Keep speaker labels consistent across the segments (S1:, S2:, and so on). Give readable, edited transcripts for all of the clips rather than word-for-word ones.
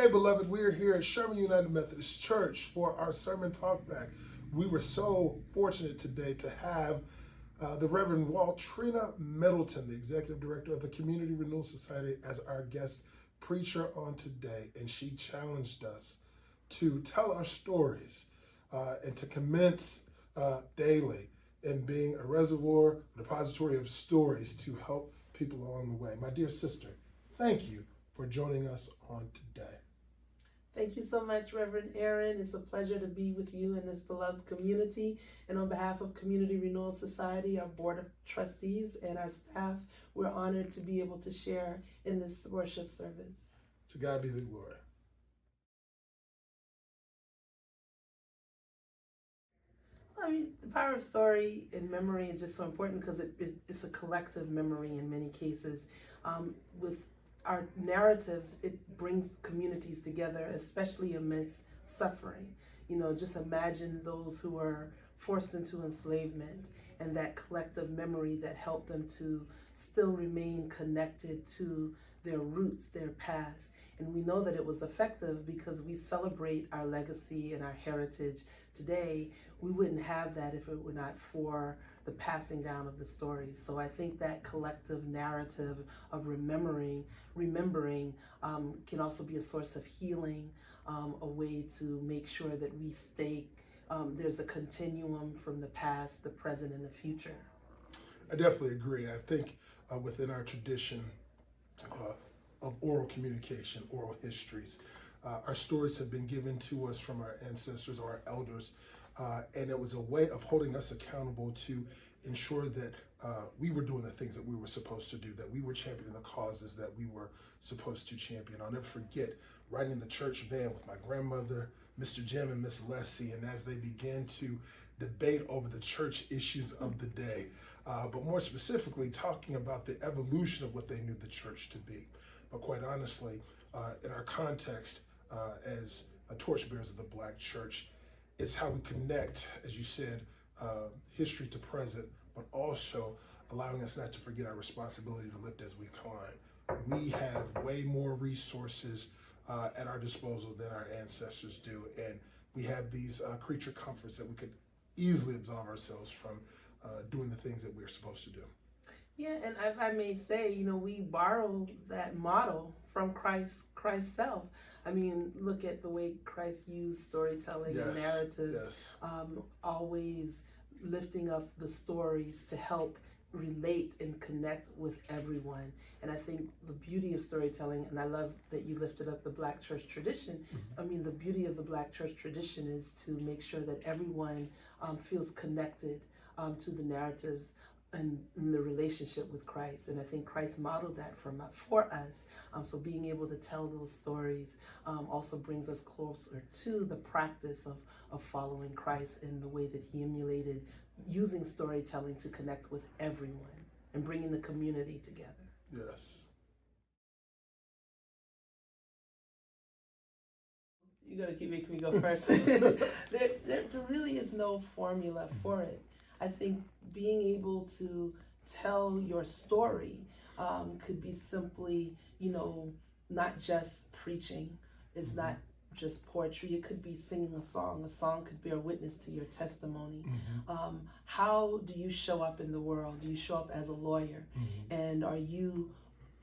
S1: Hey, beloved, we are here at Sherman United Methodist Church for our sermon talkback. We were so fortunate today to have the Reverend Waltrina Middleton, the Executive Director of the Community Renewal Society, as our guest preacher on today. And she challenged us to tell our stories and to commence daily in being a reservoir, a repository of stories to help people along the way. My dear sister, thank you for joining us on today.
S2: Thank you so much, Reverend Aaron. It's a pleasure to be with you in this beloved community. And on behalf of Community Renewal Society, our Board of Trustees, and our staff, we're honored to be able to share in this worship service.
S1: To God be the glory.
S2: I mean, the power of story and memory is just so important because it's a collective memory in many cases. With our narratives, it brings communities together, especially amidst suffering. You know, just imagine those who are forced into enslavement and that collective memory that helped them to still remain connected to their roots, their past. And we know that it was effective because we celebrate our legacy and our heritage today. We wouldn't have that if it were not for the passing down of the stories. So I think that collective narrative of remembering can also be a source of healing, a way to make sure that we stay, there's a continuum from the past, the present, and the future.
S1: I definitely agree. I think within our tradition of oral communication, oral histories, our stories have been given to us from our ancestors or our elders, and it was a way of holding us accountable to ensure that we were doing the things that we were supposed to do, that we were championing the causes that we were supposed to champion. I'll never forget riding in the church van with my grandmother, Mr. Jim and Miss Leslie, and as they began to debate over the church issues of the day, but more specifically talking about the evolution of what they knew the church to be. But quite honestly, in our context as torchbearers of the Black church, it's how we connect, as you said, history to present, but also allowing us not to forget our responsibility to lift as we climb. We have way more resources at our disposal than our ancestors do, and we have these creature comforts that we could easily absolve ourselves from doing the things that we're supposed to do.
S2: Yeah, and if I may say, you know, we borrow that model from Christ's self. I mean, look at the way Christ used storytelling and narratives, always lifting up the stories to help relate and connect with everyone. And I think the beauty of storytelling, and I love that you lifted up the Black church tradition. I mean, the beauty of the Black church tradition is to make sure that everyone feels connected to the narratives and in the relationship with Christ. And I think Christ modeled that for us. So being able to tell those stories also brings us closer to the practice of following Christ in the way that he emulated using storytelling to connect with everyone and bringing the community together.
S1: Yes.
S2: You're going to keep making me go first. there really is no formula for it. I think being able to tell your story could be simply, you know, not just preaching. It's not just poetry. It could be singing a song. A song could bear witness to your testimony. How do you show up in the world? Do you show up as a lawyer? And are you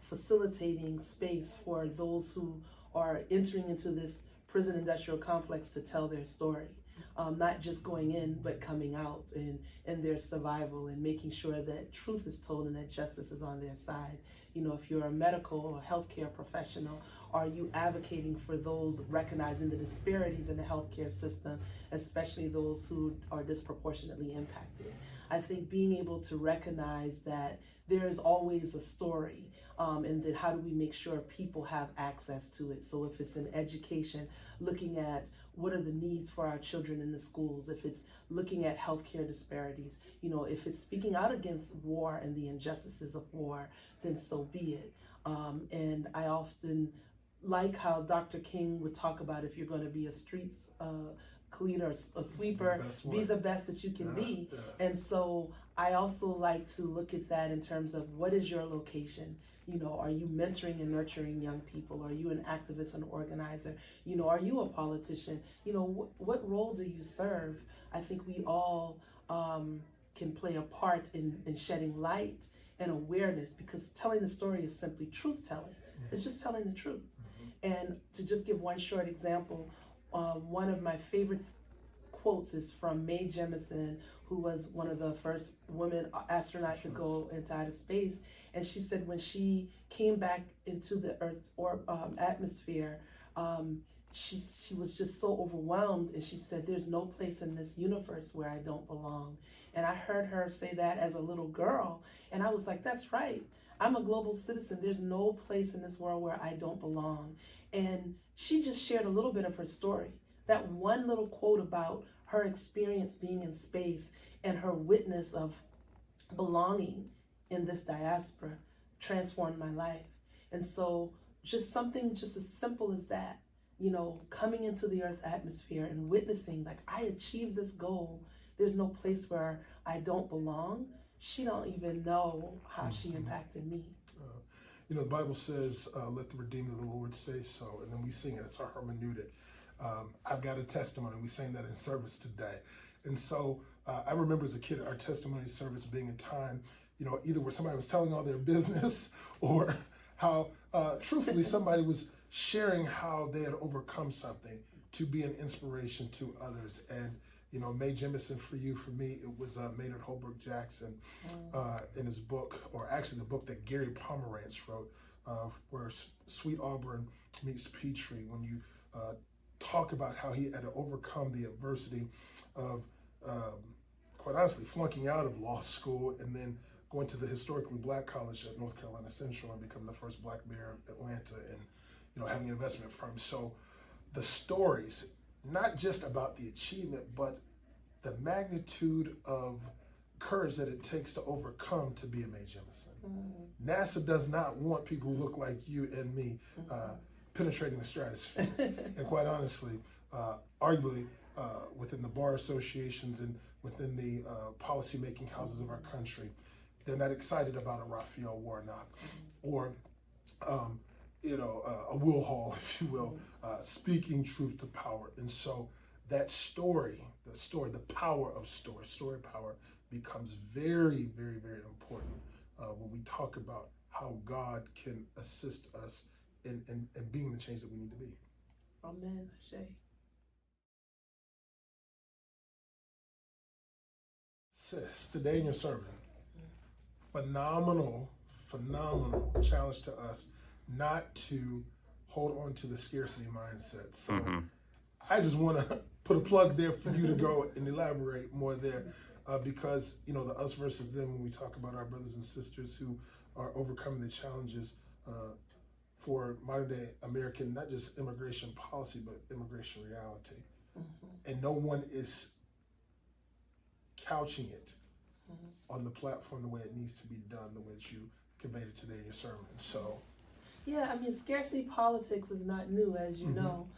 S2: facilitating space for those who are entering into this prison industrial complex to tell their story? Not just going in, but coming out and their survival and making sure that truth is told and that justice is on their side. You know, if you're a medical or healthcare professional, are you advocating for those recognizing the disparities in the healthcare system, especially those who are disproportionately impacted? I think being able to recognize that there is always a story, and then how do we make sure people have access to it? So if it's in education, looking at what are the needs for our children in the schools, if it's looking at healthcare disparities, you know, if it's speaking out against war and the injustices of war, then so be it. And I often like how Dr. King would talk about if you're going to be a streets cleaner, a sweeper, be the best that you can be. And so I also like to look at that in terms of what is your location? You know, are you mentoring and nurturing young people? Are you an activist and organizer? You know, are you a politician? You know, what role do you serve? I think we all can play a part in shedding light and awareness, because telling the story is simply truth telling. It's just telling the truth. And to just give one short example, one of my favorite quotes is from Mae Jemison, who was one of the first women astronauts to go into outer space. And she said when she came back into the Earth's atmosphere, she was just so overwhelmed, and she said, "There's no place in this universe where I don't belong." And I heard her say that as a little girl, and I was like, that's right. I'm a global citizen. There's no place in this world where I don't belong. And she just shared a little bit of her story. That one little quote about her experience being in space and her witness of belonging in this diaspora transformed my life. And so just something just as simple as that, you know, coming into the Earth's atmosphere and witnessing, like, I achieved this goal. There's no place where I don't belong. She don't even know how she impacted me.
S1: You know, the Bible says, let the redeemed of the Lord say so. And then we sing it. It's our hermeneutic. I've got a testimony. We sang that in service today. And so I remember as a kid, our testimony service being a time, you know, either where somebody was telling all their business, or how truthfully somebody was sharing how they had overcome something to be an inspiration to others. And you know, Mae Jemison, for you, for me, it was Maynard Holbrook Jackson in his book, or actually the book that Gary Pomerantz wrote, where Sweet Auburn meets Petrie, when you talk about how he had to overcome the adversity of, quite honestly, flunking out of law school and then going to the historically black college at North Carolina Central and becoming the first black mayor of Atlanta, and, you know, having an investment firm. So the stories, not just about the achievement, but the magnitude of courage that it takes to overcome to be a Mae Jemison. NASA does not want people who look like you and me penetrating the stratosphere. And quite honestly, arguably within the bar associations and within the policy-making houses of our country, they're not excited about a Raphael Warnock or you know, a Will Hall, if you will, speaking truth to power. And so that story, the power of story power becomes very, very, very important when we talk about how God can assist us in being the change that we need to be.
S2: Amen. Shay.
S1: Sis, today in your sermon, phenomenal challenge to us not to hold on to the scarcity mindset. So I just want to put a plug there for you to go and elaborate more there, because, you know, the us versus them, when we talk about our brothers and sisters who are overcoming the challenges for modern day American, not just immigration policy, but immigration reality. And no one is couching it on the platform the way it needs to be done, the way that you conveyed it today in your sermon. So
S2: yeah, I mean, scarcity politics is not new, as you know.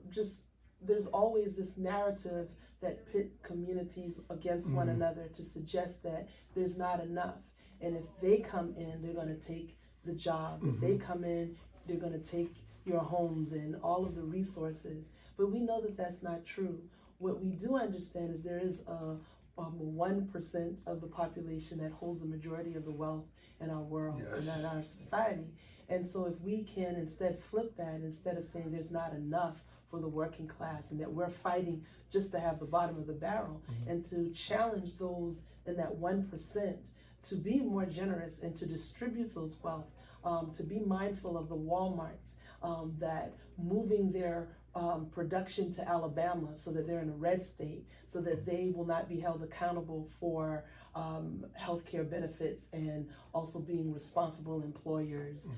S2: Just there's always this narrative that pit communities against one another to suggest that there's not enough. And if they come in, they're going to take the job. If they come in, they're going to take your homes and all of the resources. But we know that that's not true. What we do understand is there is a 1% of the population that holds the majority of the wealth in our world and in our society. And so if we can instead flip that, instead of saying there's not enough for the working class and that we're fighting just to have the bottom of the barrel, and to challenge those in that 1% to be more generous and to distribute those wealth, to be mindful of the Walmarts that moving their production to Alabama so that they're in a red state, so that they will not be held accountable for healthcare benefits and also being responsible employers.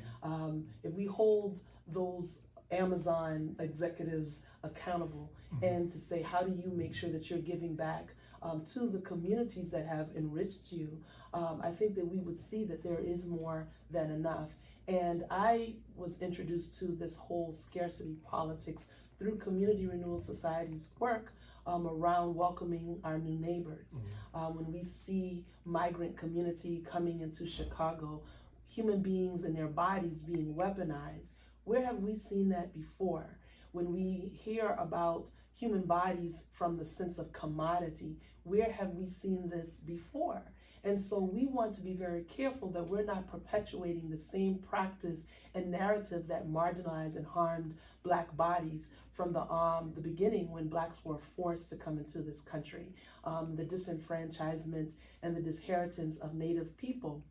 S2: If we hold those Amazon executives accountable and to say, how do you make sure that you're giving back to the communities that have enriched you, I think that we would see that there is more than enough. And I was introduced to this whole scarcity politics through Community Renewal Society's work around welcoming our new neighbors. When we see migrant community coming into Chicago, human beings and their bodies being weaponized, where have we seen that before? When we hear about human bodies from the sense of commodity, where have we seen this before? And so we want to be very careful that we're not perpetuating the same practice and narrative that marginalized and harmed Black bodies from the beginning, when Blacks were forced to come into this country, the disenfranchisement and the disinheritance of Native people.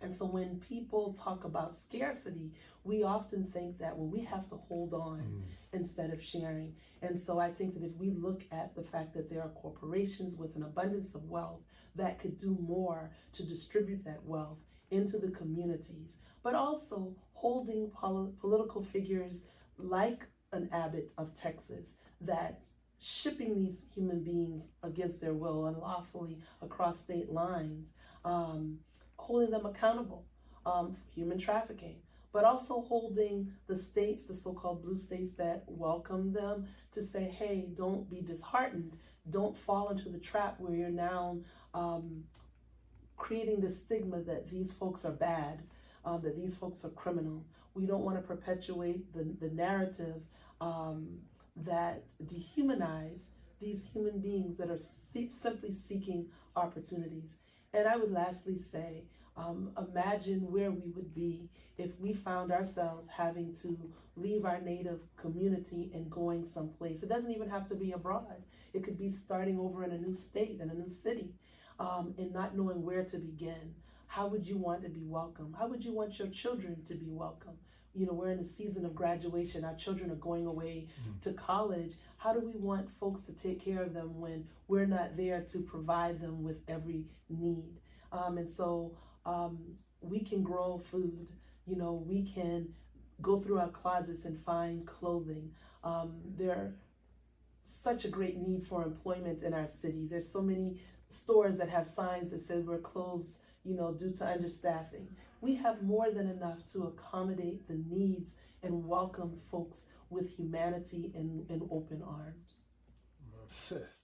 S2: And so when people talk about scarcity, we often think that, well, we have to hold on instead of sharing. And so I think that if we look at the fact that there are corporations with an abundance of wealth that could do more to distribute that wealth into the communities, but also holding political figures like an Abbott of Texas that shipping these human beings against their will unlawfully across state lines, holding them accountable for human trafficking, but also holding the states, the so-called blue states that welcome them, to say, hey, don't be disheartened. Don't fall into the trap where you're now creating the stigma that these folks are bad, that these folks are criminal. We don't want to perpetuate the narrative that dehumanize these human beings that are simply seeking opportunities. And I would lastly say, imagine where we would be if we found ourselves having to leave our Native community and going someplace. It doesn't even have to be abroad. It could be starting over in a new state, in a new city, and not knowing where to begin. How would you want to be welcome? How would you want your children to be welcome? You know, we're in a season of graduation. Our children are going away to college. How do we want folks to take care of them when we're not there to provide them with every need? And so we can grow food. You know, we can go through our closets and find clothing. There's such a great need for employment in our city. There's so many stores that have signs that say we're closed, you know, due to understaffing. We have more than enough to accommodate the needs and welcome folks with humanity and open arms.
S1: Sis.